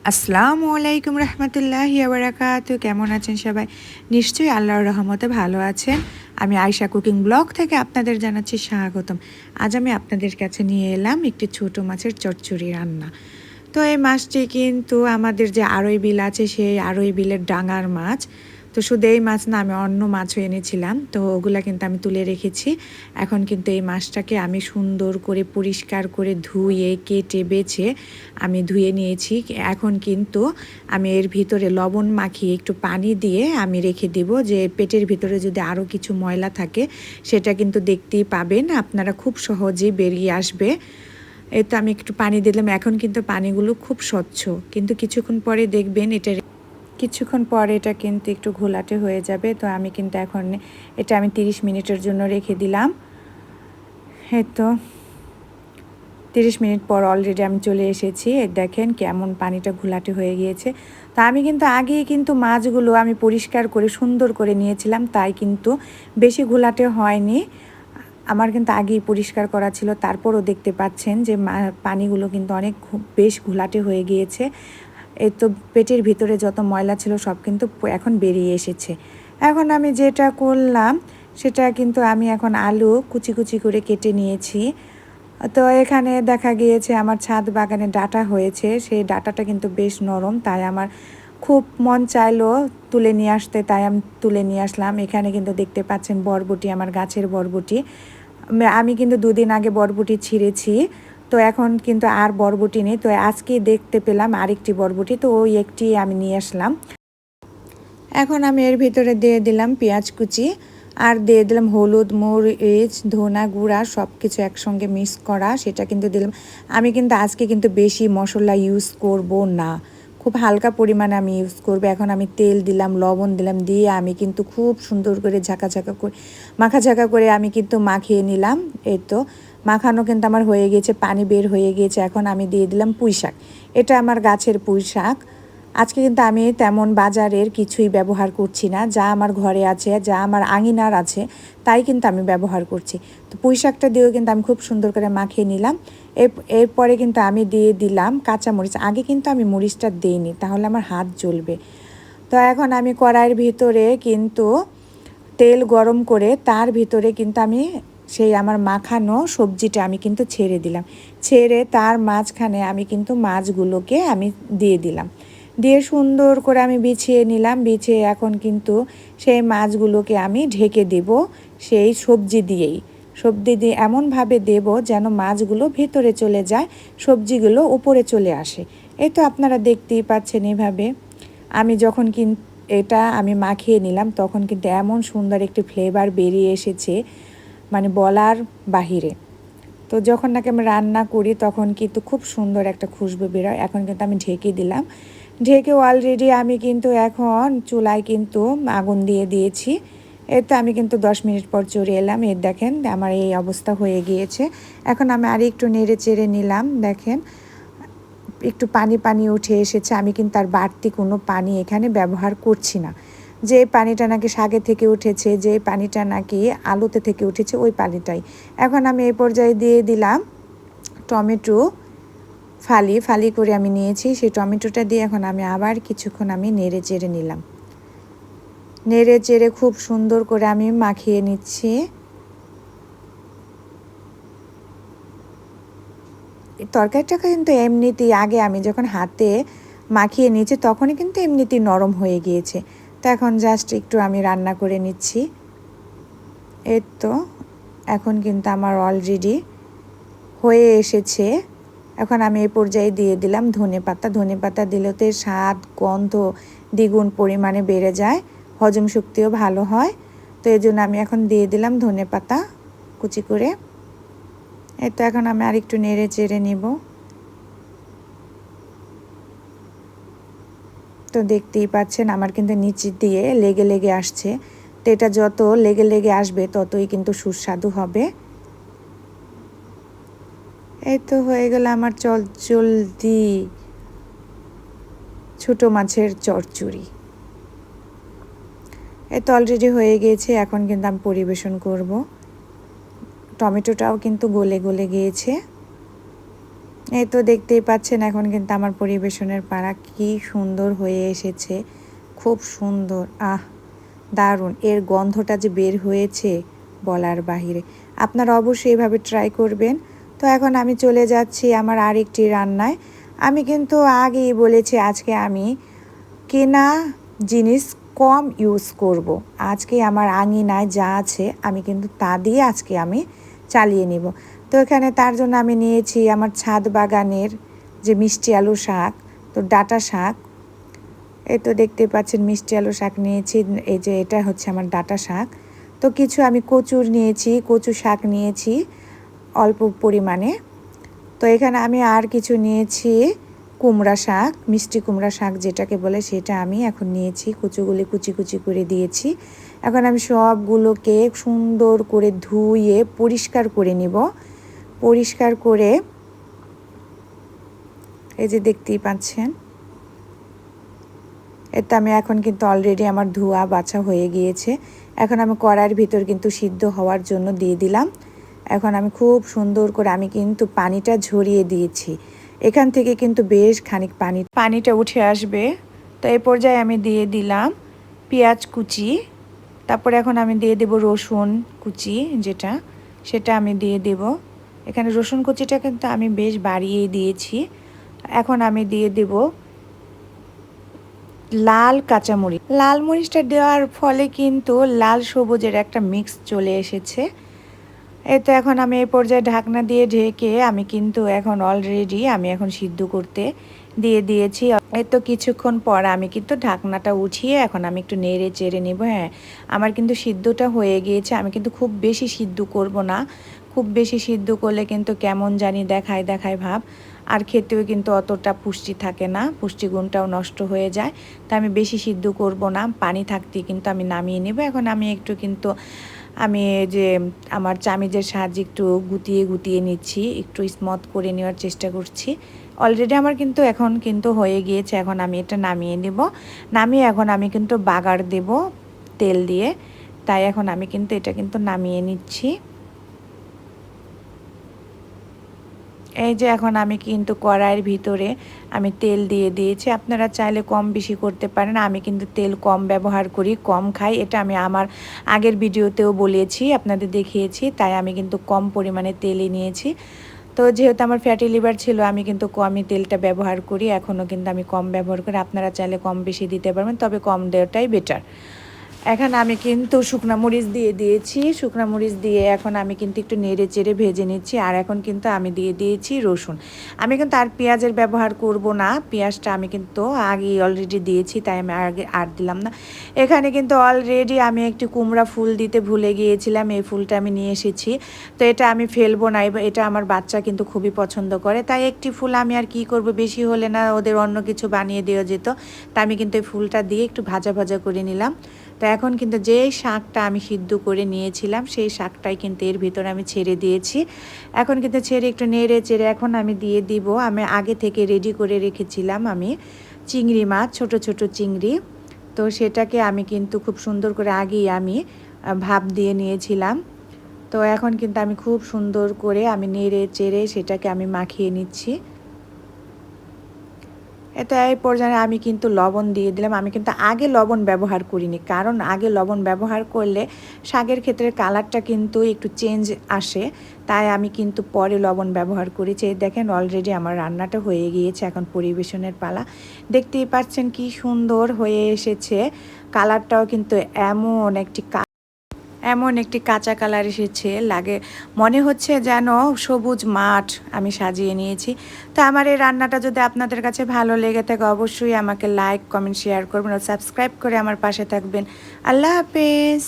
আসসালামু আলাইকুম রহমতুল্লাহি বারাকাতু। কেমন আছেন সবাই? নিশ্চয়ই আল্লাহর রহমতে ভালো আছেন। আমি আয়শা কুকিং ব্লগ থেকে আপনাদের জানাচ্ছি স্বাগতম। আজ আমি আপনাদের কাছে নিয়ে এলাম একটি ছোট মাছের চচ্চড়ি রান্না। তো এই মাছটি কিন্তু আমাদের যে আড়ই বিল আছে সেই আড়ই বিলের ডাঙার মাছ। তো শুধু এই মাছ না, আমি অন্য মাছও এনেছিলাম, তো ওগুলা কিন্তু আমি তুলে রেখেছি। এখন কিন্তু এই মাছটাকে আমি সুন্দর করে পরিষ্কার করে ধুয়ে কেটে বেছে আমি ধুয়ে নিয়েছি। এখন কিন্তু আমি এর ভিতরে লবণ মাখিয়ে একটু পানি দিয়ে আমি রেখে দেব, যে পেটের ভিতরে যদি আরও কিছু ময়লা থাকে সেটা কিন্তু দেখতেই পাবেন আপনারা, খুব সহজেই বেরিয়ে আসবে। এই তো আমি একটু পানি দিলাম, এখন কিন্তু পানিগুলো খুব স্বচ্ছ, কিন্তু কিছুক্ষণ পরে দেখবেন কিছুক্ষণ পরে এটা কিন্তু একটু ঘোলাটে হয়ে যাবে। তো আমি কিন্তু এখন এটা আমি 30 মিনিটের জন্য রেখে দিলাম। এই তো 30 মিনিট পর অলরেডি আমি চলে এসেছি। দেখেন কেমন পানিটা ঘোলাটে হয়ে গিয়েছে। তো আমি কিন্তু আগেই কিন্তু মাছগুলো আমি পরিষ্কার করে সুন্দর করে নিয়েছিলাম, তাই কিন্তু বেশি ঘোলাটে হয়নি। আমার কিন্তু আগেই পরিষ্কার করা ছিল, তারপরও দেখতে পাচ্ছেন যে পানিগুলো কিন্তু অনেক বেশ ঘোলাটে হয়ে গিয়েছে। এই তো পেটের ভিতরে যত ময়লা ছিল সব কিন্তু এখন বেরিয়ে এসেছে। এখন আমি যেটা করলাম সেটা কিন্তু আমি এখন আলু কুচি কুচি করে কেটে নিয়েছি। তো এখানে দেখা গিয়েছে আমার ছাদ বাগানে ডাঁটা হয়েছে, সেই ডাঁটাটা কিন্তু বেশ নরম, তাই আমার খুব মন চাইলো তুলে নিয়ে আসতে, তাই আমি তুলে নিয়ে আসলাম। এখানে কিন্তু দেখতে পাচ্ছেন বরবটি, আমার গাছের বরবটি। আমি কিন্তু 2 দিন আগে বরবটি ছিঁড়েছি, তো এখন কিন্তু আর বরবটি নেই। তো আজকে দেখতে পেলাম আরেকটি বরবটি, তো ওই একটি আমি নিয়ে আসলাম। এখন আমি এর ভিতরে দিয়ে দিলাম পেঁয়াজ কুচি, আর দিয়ে দিলাম হলুদ, মরিচ, ধনা গুঁড়া, সব কিছু একসঙ্গে মিক্স করা, সেটা কিন্তু দিলাম। আমি কিন্তু আজকে কিন্তু বেশি মশলা ইউজ করব না, খুব হালকা পরিমাণে আমি ইউজ করব। এখন আমি তেল দিলাম, লবণ দিলাম, দিয়ে আমি কিন্তু খুব সুন্দর করে মাখা করে আমি কিন্তু মাখিয়ে নিলাম। এই তো মাখানো কিন্তু আমার হয়ে গিয়েছে, পানি বের হয়ে গিয়েছে। এখন আমি দিয়ে দিলাম পুঁই শাক, এটা আমার গাছের পুঁই শাক। আজকে কিন্তু আমি তেমন বাজারের কিছুই ব্যবহার করছি না, যা আমার ঘরে আছে, যা আমার আঙিনার আছে, তাই কিন্তু আমি ব্যবহার করছি। তো পুঁই শাকটা দিয়েও কিন্তু আমি খুব সুন্দর করে মাখিয়ে নিলাম। এরপরে কিন্তু আমি দিয়ে দিলাম কাঁচামরিচ। আগে কিন্তু আমি মরিচটা দিইনি, তাহলে আমার হাত জ্বলবে। তো এখন আমি কড়াইয়ের ভিতরে কিন্তু তেল গরম করে তার ভিতরে কিন্তু আমি সেই আমার মাখানো সবজিটা আমি কিন্তু ছেড়ে দিলাম। ছেড়ে তার মাঝখানে আমি কিন্তু মাছগুলোকে আমি দিয়ে দিলাম, দিয়ে সুন্দর করে আমি বিছিয়ে নিলাম। বিছিয়ে এখন কিন্তু সেই মাছগুলোকে আমি ঢেকে দেব সেই সবজি দিয়ে এমনভাবে দেব যেন মাছগুলো ভেতরে চলে যায়, সবজিগুলো উপরে চলে আসে। এই তো আপনারা দেখতেই পাচ্ছেন এভাবে আমি যখন এটা আমি মাখিয়ে নিলাম, তখন কিন্তু এমন সুন্দর একটি ফ্লেভার বেরিয়ে এসেছে, মানে বলার বাহিরে। তো যখন নাকি আমি রান্না করি তখন কিন্তু খুব সুন্দর একটা খুশবু বেরোয়। এখন কিন্তু আমি ঢেকে দিলাম, ঢেকে অলরেডি আমি কিন্তু এখন চুলায় কিন্তু আগুন দিয়ে দিয়েছি। এর তো আমি কিন্তু 10 মিনিট পর চলে এলাম। এর দেখেন আমার এই অবস্থা হয়ে গিয়েছে। এখন আমি আর একটু নেড়ে চেড়ে নিলাম, দেখেন একটু পানি পানি উঠে এসেছে। আমি কিন্তু আর বাড়তি কোনো পানি এখানে ব্যবহার করছি না। যে পানিটা নাকি শাকে থেকে উঠেছে, যে পানিটা নাকি আলুতে থেকে উঠেছে, ওই পানিটাই। এখন আমি এই পর্যায়ে দিয়ে দিলাম টমেটো, ফালি ফালি করে আমি নিয়েছি। সেই টমেটোটা দিয়ে এখন আমি আবার কিছুক্ষণ আমি নেড়ে চেড়ে নিলাম। নেড়ে চেড়ে খুব সুন্দর করে আমি মাখিয়ে নিচ্ছি। তরকারিটা কিন্তু এমনিতেই আগে আমি যখন হাতে মাখিয়ে নিয়েছি তখনই কিন্তু এমনিতেই নরম হয়ে গিয়েছে। তো এখন জাস্ট একটু আমি রান্না করে নিচ্ছি। এই তো এখন কিন্তু আমার অলরেডি হয়ে এসেছে। এখন আমি এই পর্যায়ে দিয়ে দিলাম ধনেপাতা দিলে তো স্বাদ গন্ধ দ্বিগুণ পরিমাণে বেড়ে যায়, হজম শক্তিও ভালো হয়। তো এই জন্য আমি এখন দিয়ে দিলাম ধনেপাতা কুচি করে। এই তো এখন আমি আরেকটু নেড়ে চেড়ে নিব। তো দেখতেই পাচ্ছেন আমার কিন্তু নিচ দিয়ে লেগে লেগে আসছে। তো এটা যত লেগে লেগে আসবে ততই কিন্তু সুস্বাদু হবে। এই তো হয়ে গেল আমার চটজলদি ছোট মাছের চচ্চড়ি। এই তো অলরেডি হয়ে গিয়েছে, এখন কিন্তু আমি পরিবেশন করব। টমেটোটাও কিন্তু গলে গলে গিয়েছে। এই তো দেখতেই পাচ্ছেন এখন কিন্তু আমার পরিবেশনের পালা কি সুন্দর হয়ে এসেছে, খুব সুন্দর। দারুণ, এর গন্ধটা যে বের হয়েছে বলার বাহিরে। আপনারা অবশ্যই এভাবে ট্রাই করবেন। তো এখন আমি চলে যাচ্ছি আমার আরেকটি রান্নায়। আমি কিন্তু আগেই বলেছি আজকে আমি কেনা জিনিস কম ইউজ করব। আজকে আমার আঙিনায় যা আছে আমি কিন্তু তা দিয়ে আজকে আমি চালিয়ে নিব। তো এখানে তার জন্য আমি নিয়েছি আমার ছাদ বাগানের যে মিষ্টি আলু শাক, তো ডাঁটা শাক। এই তো দেখতে পাচ্ছেন মিষ্টি আলু শাক নিয়েছি, এই যে এটা হচ্ছে আমার ডাঁটা শাক। তো কিছু আমি কচুর নিয়েছি, কচু শাক নিয়েছি অল্প পরিমাণে। তো এখানে আমি আর কিছু নিয়েছি কুমড়া শাক, মিষ্টি কুমড়া শাক যেটাকে বলে, সেটা আমি এখন নিয়েছি। কুচুগুলি কুচি কুচি করে দিয়েছি। এখন আমি সবগুলোকে সুন্দর করে ধুয়ে পরিষ্কার করে নিব। পরিষ্কার করে এই যে দেখতেই পাচ্ছেন, এটা আমি এখন কিন্তু অলরেডি আমার ধোয়া বাছা হয়ে গিয়েছে। এখন আমি কড়াইয়ের ভিতর কিন্তু সিদ্ধ হওয়ার জন্য দিয়ে দিলাম। এখন আমি খুব সুন্দর করে আমি কিন্তু পানিটা ঝরিয়ে দিয়েছি। এখান থেকে কিন্তু বেশ খানিক পানিটা উঠে আসবে। তো এই পর্যায়ে আমি দিয়ে দিলাম পেঁয়াজ কুচি। তারপরে এখন আমি দিয়ে দেব রসুন কুচি, সেটা আমি দিয়ে দেব। এখানে রসুন কুচিটা কিন্তু আমি বেশ বাড়িয়ে দিয়েছি। এখন আমি দিয়ে দেব লাল কাঁচামরিচ। লাল মরিচটা দেওয়ার ফলে কিন্তু লাল সবুজের একটা মিক্স চলে এসেছে। এই তো এখন আমি এই পর্যায়ে ঢাকনা দিয়ে ঢেকে আমি কিন্তু এখন অলরেডি আমি এখন সিদ্ধ করতে দিয়ে দিয়েছি। এই তো কিছুক্ষণ পর আমি কিন্তু ঢাকনাটা উঠিয়ে এখন আমি একটু নেড়ে চেড়ে নেব। হ্যাঁ, আমার কিন্তু সিদ্ধটা হয়ে গিয়েছে। আমি কিন্তু খুব বেশি সিদ্ধ করব না। খুব বেশি সিদ্ধ করলে কিন্তু কেমন জানি দেখায় দেখায় ভাব, আর খেতেও কিন্তু অতটা পুষ্টি থাকে না, পুষ্টিগুণটাও নষ্ট হয়ে যায়। তা আমি বেশি সিদ্ধ করব না, পানি থাকতেই কিন্তু আমি নামিয়ে নেব। এখন আমি একটু কিন্তু আমি যে আমার চামিচের সাহায্যে একটু গুটিয়ে গুটিয়ে নিচ্ছি, একটু স্মথ করে নেওয়ার চেষ্টা করছি। অলরেডি আমার কিন্তু এখন কিন্তু হয়ে গিয়েছে। এখন আমি এটা নামিয়ে নেব। নামিয়ে এখন আমি কিন্তু বাগার দেব তেল দিয়ে। তাই এখন আমি কিন্তু এটা কিন্তু নামিয়ে নিচ্ছি। এই যে এখন আমি কিন্তু কড়াইয়ের ভিতরে আমি তেল দিয়ে দিয়েছি। আপনারা চাইলে কম বেশি করতে পারেন। আমি কিন্তু তেল কম ব্যবহার করি, কম খাই। এটা আমি আমার আগের ভিডিওতেও বলেছি, আপনাদের দেখিয়েছি। তাই আমি কিন্তু কম পরিমাণে তেলই নিয়েছি। তো যেহেতু আমার ফ্যাটি লিভার ছিল, আমি কিন্তু কমই তেলটা ব্যবহার করি। এখনও কিন্তু আমি কম ব্যবহার করি। আপনারা চাইলে কম বেশি দিতে পারবেন, তবে কম দেওয়াটাই বেটার। এখন আমি কিন্তু শুকনো মরিচ দিয়ে দিয়েছি। শুকনো মরিচ দিয়ে এখন আমি কিন্তু একটু নেড়ে চেড়ে ভেজে নিচ্ছি। আর এখন কিন্তু আমি দিয়ে দিয়েছি রসুন। আমি কিন্তু আর পেঁয়াজের ব্যবহার করব না। পেঁয়াজটা আমি কিন্তু আগেই অলরেডি দিয়েছি, তাই আমি আগে আর দিলাম না। এখানে কিন্তু অলরেডি আমি একটি কুমড়া ফুল দিতে ভুলে গিয়েছিলাম। এই ফুলটা আমি নিয়ে এসেছি। তো এটা আমি ফেলবো না, এটা আমার বাচ্চা কিন্তু খুবই পছন্দ করে। তাই একটি ফুল আমি আর কি করব, বেশি হলে না ওদের অন্য কিছু বানিয়ে দেওয়া যেত। তাই আমি কিন্তু এই ফুলটা দিয়ে একটু ভাজা ভাজা করে নিলাম। তো এখন কিন্তু যে শাকটা আমি সিদ্ধ করে নিয়েছিলাম, সেই শাকটাই কিন্তু এর ভিতরে আমি ছেড়ে দিয়েছি। এখন কিন্তু ছেড়ে একটু নেড়ে চেড়ে এখন আমি দিয়ে দিব, আমি আগে থেকে রেডি করে রেখেছিলাম আমি চিংড়ি মাছ, ছোট ছোট চিংড়ি। তো সেটাকে আমি কিন্তু খুব সুন্দর করে আগেই আমি ভাপ দিয়ে নিয়েছিলাম। তো এখন কিন্তু আমি খুব সুন্দর করে আমি নেড়ে চেড়ে সেটাকে আমি মাখিয়ে নিচ্ছি। এটা এই পর্যায়ে আমি কিন্তু লবণ দিয়ে দিলাম। আমি কিন্তু আগে লবণ ব্যবহার করিনি, কারণ আগে লবণ ব্যবহার করলে শাকের ক্ষেত্রে কালারটা কিন্তু একটু চেঞ্জ আসে। তাই আমি কিন্তু পরে লবণ ব্যবহার করেছি। এই দেখেন অলরেডি আমার রান্নাটা হয়ে গিয়েছে, এখন পরিবেশনের পালা। দেখতেই পাচ্ছেন কি সুন্দর হয়ে এসেছে। কালারটাও কিন্তু এমন একটি কাঁচা কালার এসেছে, লাগে মনে হচ্ছে যেন সবুজ মাঠ আমি সাজিয়ে নিয়েছি। তো আমার এই রান্নাটা যদি আপনাদের কাছে ভালো লেগে থাকে, অবশ্যই আমাকে লাইক কমেন্ট শেয়ার করবেন ও সাবস্ক্রাইব করে আমার পাশে থাকবেন। আল্লাহ হাফেজ।